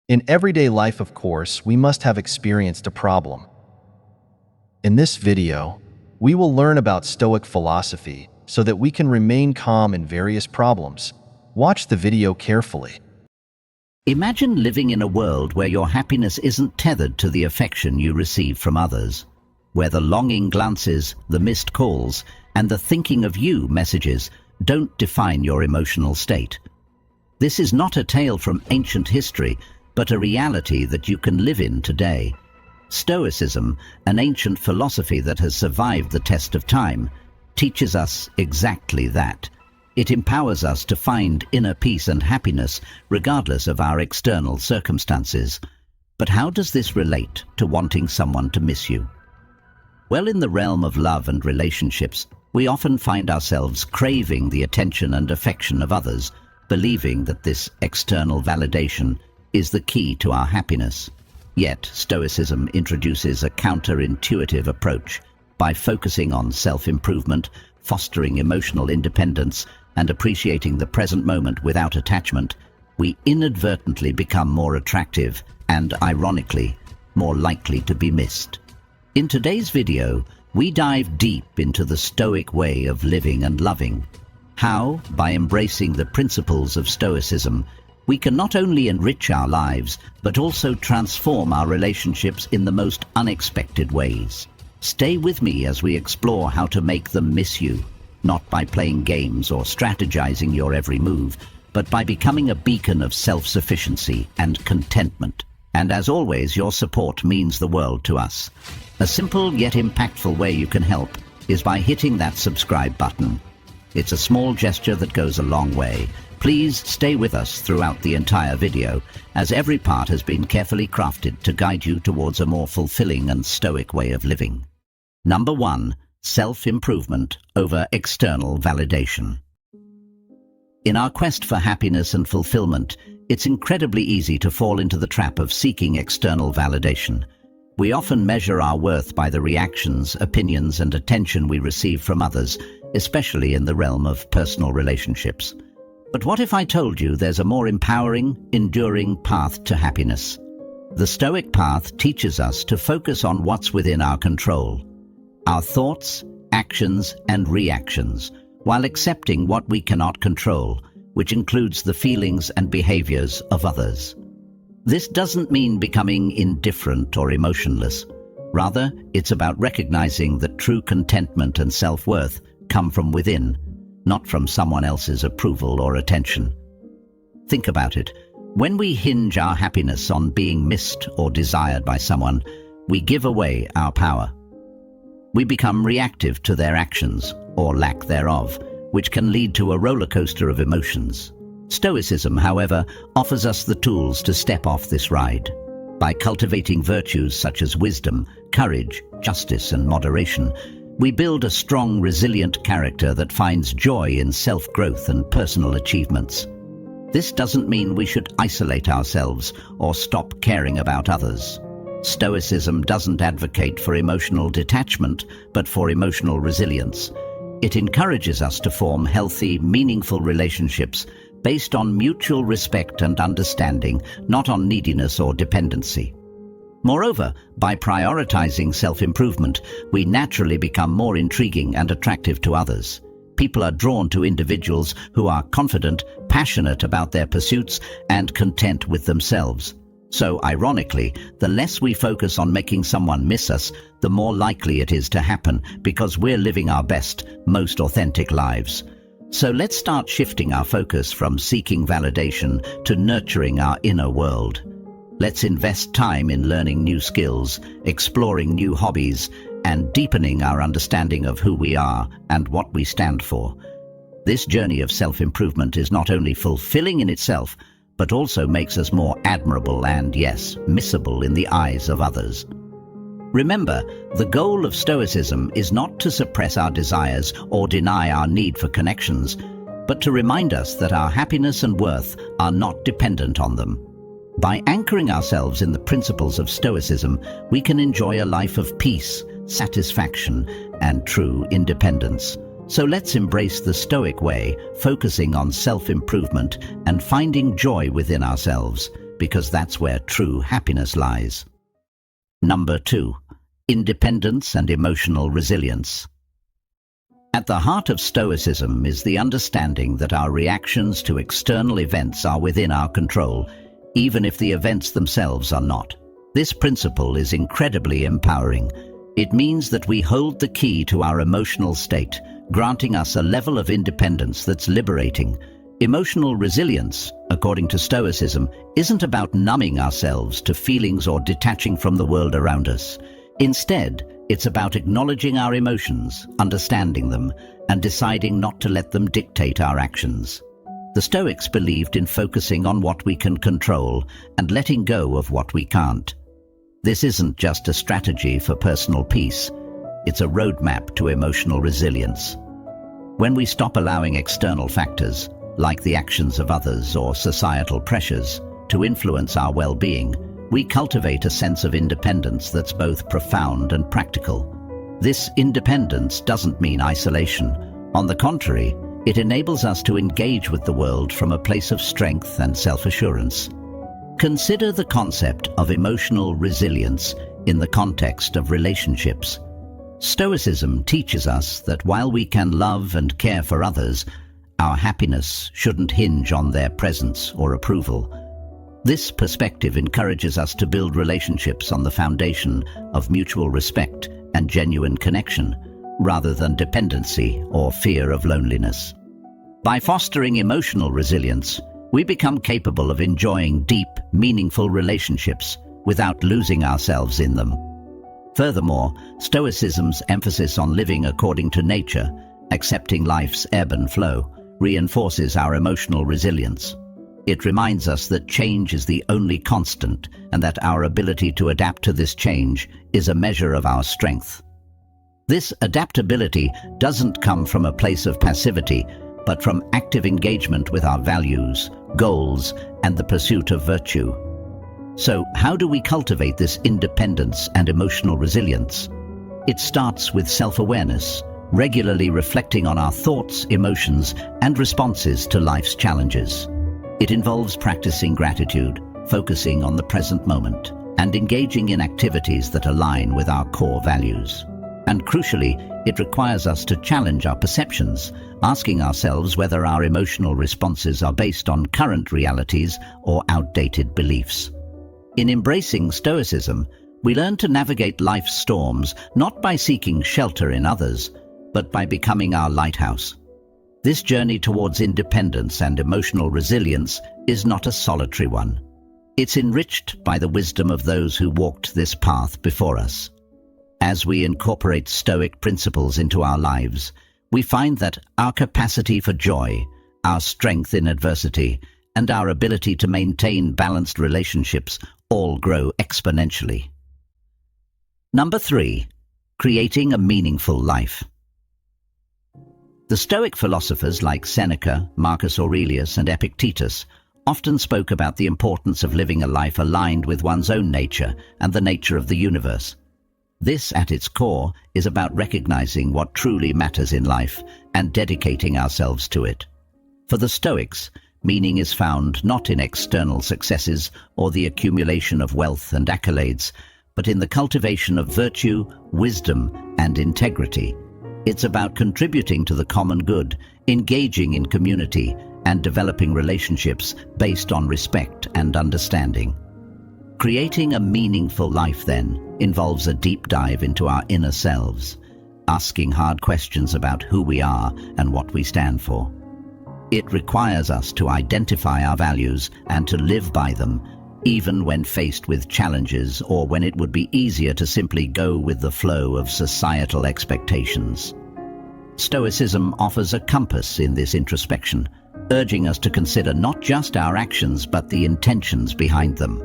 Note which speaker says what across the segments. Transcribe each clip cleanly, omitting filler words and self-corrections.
Speaker 1: In everyday life, of course, we must have experienced a problem. In this video, we will learn about Stoic philosophy so that we can remain calm in various problems. Watch the video carefully.
Speaker 2: Imagine living in a world where your happiness isn't tethered to the affection you receive from others, where the longing glances, the missed calls, and the thinking of you messages don't define your emotional state. This is not a tale from ancient history, but a reality that you can live in today. Stoicism, an ancient philosophy that has survived the test of time, teaches us exactly that. It empowers us to find inner peace and happiness regardless of our external circumstances. But how does this relate to wanting someone to miss you? Well, in the realm of love and relationships, we often find ourselves craving the attention and affection of others, believing that this external validation is the key to our happiness. Yet, Stoicism introduces a counterintuitive approach. By focusing on self-improvement, fostering emotional independence, and appreciating the present moment without attachment, we inadvertently become more attractive and, ironically, more likely to be missed. In today's video, we dive deep into the Stoic way of living and loving. How, by embracing the principles of Stoicism, we can not only enrich our lives, but also transform our relationships in the most unexpected ways. Stay with me as we explore how to make them miss you, not by playing games or strategizing your every move, but by becoming a beacon of self-sufficiency and contentment. And as always, your support means the world to us. A simple yet impactful way you can help is by hitting that subscribe button. It's a small gesture that goes a long way. Please stay with us throughout the entire video, as every part has been carefully crafted to guide you towards a more fulfilling and stoic way of living. Number 1. Self-improvement over external validation. In our quest for happiness and fulfillment, it's incredibly easy to fall into the trap of seeking external validation. We often measure our worth by the reactions, opinions, and attention we receive from others, especially in the realm of personal relationships. But what if I told you there's a more empowering, enduring path to happiness? The Stoic path teaches us to focus on what's within our control, our thoughts, actions, and reactions, while accepting what we cannot control, which includes the feelings and behaviors of others. This doesn't mean becoming indifferent or emotionless. Rather, it's about recognizing that true contentment and self-worth come from within, not from someone else's approval or attention. Think about it. When we hinge our happiness on being missed or desired by someone, we give away our power. We become reactive to their actions, or lack thereof, which can lead to a roller coaster of emotions. Stoicism, however, offers us the tools to step off this ride. By cultivating virtues such as wisdom, courage, justice, and moderation, we build a strong, resilient character that finds joy in self-growth and personal achievements. This doesn't mean we should isolate ourselves or stop caring about others. Stoicism doesn't advocate for emotional detachment, but for emotional resilience. It encourages us to form healthy, meaningful relationships based on mutual respect and understanding, not on neediness or dependency. Moreover, by prioritizing self-improvement, we naturally become more intriguing and attractive to others. People are drawn to individuals who are confident, passionate about their pursuits, and content with themselves. So, ironically, the less we focus on making someone miss us, the more likely it is to happen, because we're living our best, most authentic lives. So let's start shifting our focus from seeking validation to nurturing our inner world. Let's invest time in learning new skills, exploring new hobbies, and deepening our understanding of who we are and what we stand for. This journey of self-improvement is not only fulfilling in itself, but also makes us more admirable and, yes, missable in the eyes of others. Remember, the goal of Stoicism is not to suppress our desires or deny our need for connections, but to remind us that our happiness and worth are not dependent on them. By anchoring ourselves in the principles of Stoicism, we can enjoy a life of peace, satisfaction, and true independence. So let's embrace the Stoic way, focusing on self-improvement and finding joy within ourselves. because that's where true happiness lies. Number 2. Independence and emotional resilience. At the heart of Stoicism is the understanding that our reactions to external events are within our control, even if the events themselves are not. This principle is incredibly empowering. It means that we hold the key to our emotional state, granting us a level of independence that's liberating. Emotional resilience, according to Stoicism, isn't about numbing ourselves to feelings or detaching from the world around us. Instead, it's about acknowledging our emotions, understanding them, and deciding not to let them dictate our actions. The Stoics believed in focusing on what we can control and letting go of what we can't. This isn't just a strategy for personal peace, it's a roadmap to emotional resilience. When we stop allowing external factors, like the actions of others or societal pressures, to influence our well-being, we cultivate a sense of independence that's both profound and practical. This independence doesn't mean isolation. On the contrary, it enables us to engage with the world from a place of strength and self-assurance. Consider the concept of emotional resilience in the context of relationships. Stoicism teaches us that while we can love and care for others, our happiness shouldn't hinge on their presence or approval. This perspective encourages us to build relationships on the foundation of mutual respect and genuine connection, rather than dependency or fear of loneliness. By fostering emotional resilience, we become capable of enjoying deep, meaningful relationships without losing ourselves in them. Furthermore, Stoicism's emphasis on living according to nature, accepting life's ebb and flow, reinforces our emotional resilience. It reminds us that change is the only constant and that our ability to adapt to this change is a measure of our strength. This adaptability doesn't come from a place of passivity, but from active engagement with our values, goals, and the pursuit of virtue. So, how do we cultivate this independence and emotional resilience? It starts with self-awareness, regularly reflecting on our thoughts, emotions, and responses to life's challenges. It involves practicing gratitude, focusing on the present moment, and engaging in activities that align with our core values. And crucially, it requires us to challenge our perceptions, asking ourselves whether our emotional responses are based on current realities or outdated beliefs. In embracing Stoicism, we learn to navigate life's storms not by seeking shelter in others, but by becoming our lighthouse. This journey towards independence and emotional resilience is not a solitary one. It's enriched by the wisdom of those who walked this path before us. As we incorporate Stoic principles into our lives, we find that our capacity for joy, our strength in adversity, and our ability to maintain balanced relationships all grow exponentially. Number 3. Creating a meaningful life. The Stoic philosophers like Seneca, Marcus Aurelius, and Epictetus often spoke about the importance of living a life aligned with one's own nature and the nature of the universe. This, at its core, is about recognizing what truly matters in life and dedicating ourselves to it. For the Stoics, meaning is found not in external successes or the accumulation of wealth and accolades, but in the cultivation of virtue, wisdom, and integrity. It's about contributing to the common good, engaging in community, and developing relationships based on respect and understanding. Creating a meaningful life, then, involves a deep dive into our inner selves, asking hard questions about who we are and what we stand for. It requires us to identify our values and to live by them, even when faced with challenges or when it would be easier to simply go with the flow of societal expectations. Stoicism offers a compass in this introspection, urging us to consider not just our actions but the intentions behind them.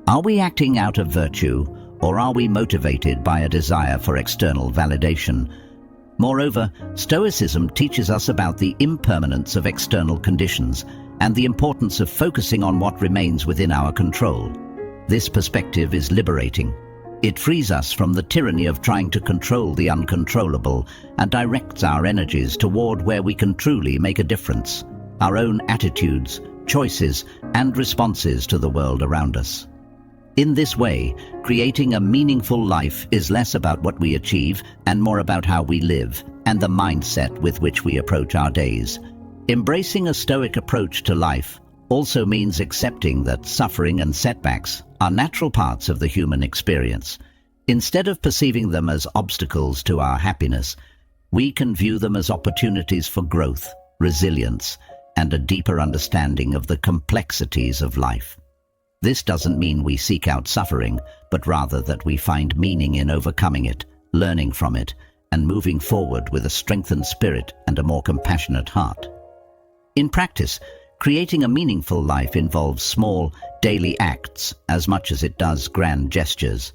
Speaker 2: Are we acting out of virtue, or are we motivated by a desire for external validation? Moreover, Stoicism teaches us about the impermanence of external conditions and the importance of focusing on what remains within our control. This perspective is liberating. It frees us from the tyranny of trying to control the uncontrollable and directs our energies toward where we can truly make a difference: our own attitudes, choices, and responses to the world around us. In this way, creating a meaningful life is less about what we achieve and more about how we live and the mindset with which we approach our days. Embracing a Stoic approach to life also means accepting that suffering and setbacks are natural parts of the human experience. Instead of perceiving them as obstacles to our happiness, we can view them as opportunities for growth, resilience, and a deeper understanding of the complexities of life. This doesn't mean we seek out suffering, but rather that we find meaning in overcoming it, learning from it, and moving forward with a strengthened spirit and a more compassionate heart. In practice, creating a meaningful life involves small, daily acts as much as it does grand gestures.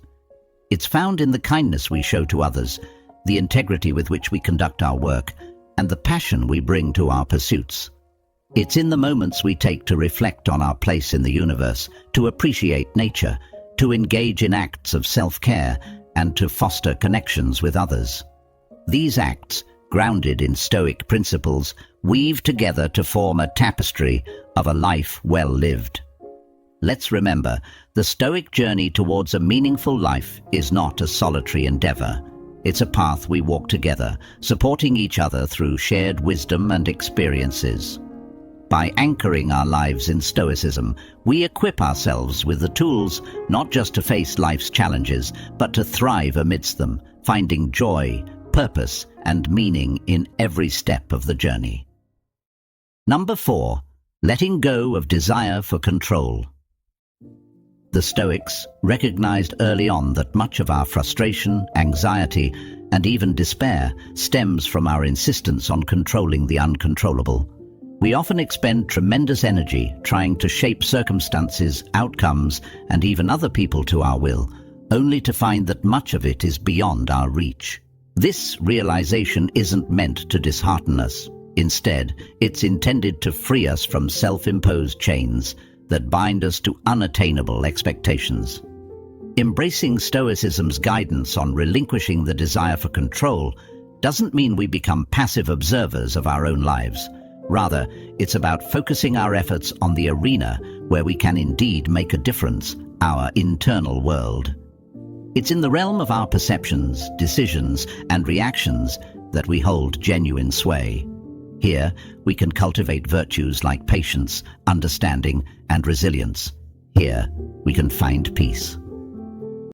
Speaker 2: It's found in the kindness we show to others, the integrity with which we conduct our work, and the passion we bring to our pursuits. It's in the moments we take to reflect on our place in the universe, to appreciate nature, to engage in acts of self-care, and to foster connections with others. These acts, grounded in Stoic principles, weave together to form a tapestry of a life well lived. Let's remember, the Stoic journey towards a meaningful life is not a solitary endeavor. It's a path we walk together, supporting each other through shared wisdom and experiences. By anchoring our lives in Stoicism, we equip ourselves with the tools not just to face life's challenges, but to thrive amidst them, finding joy, purpose, and meaning in every step of the journey. Number 4. Letting go of desire for control. The Stoics recognized early on that much of our frustration, anxiety, and even despair stems from our insistence on controlling the uncontrollable. We often expend tremendous energy trying to shape circumstances, outcomes, and even other people to our will, only to find that much of it is beyond our reach. This realization isn't meant to dishearten us. Instead, it's intended to free us from self-imposed chains that bind us to unattainable expectations. Embracing Stoicism's guidance on relinquishing the desire for control doesn't mean we become passive observers of our own lives. Rather, it's about focusing our efforts on the arena where we can indeed make a difference, our internal world. It's in the realm of our perceptions, decisions, and reactions that we hold genuine sway. Here, we can cultivate virtues like patience, understanding, and resilience. Here, we can find peace.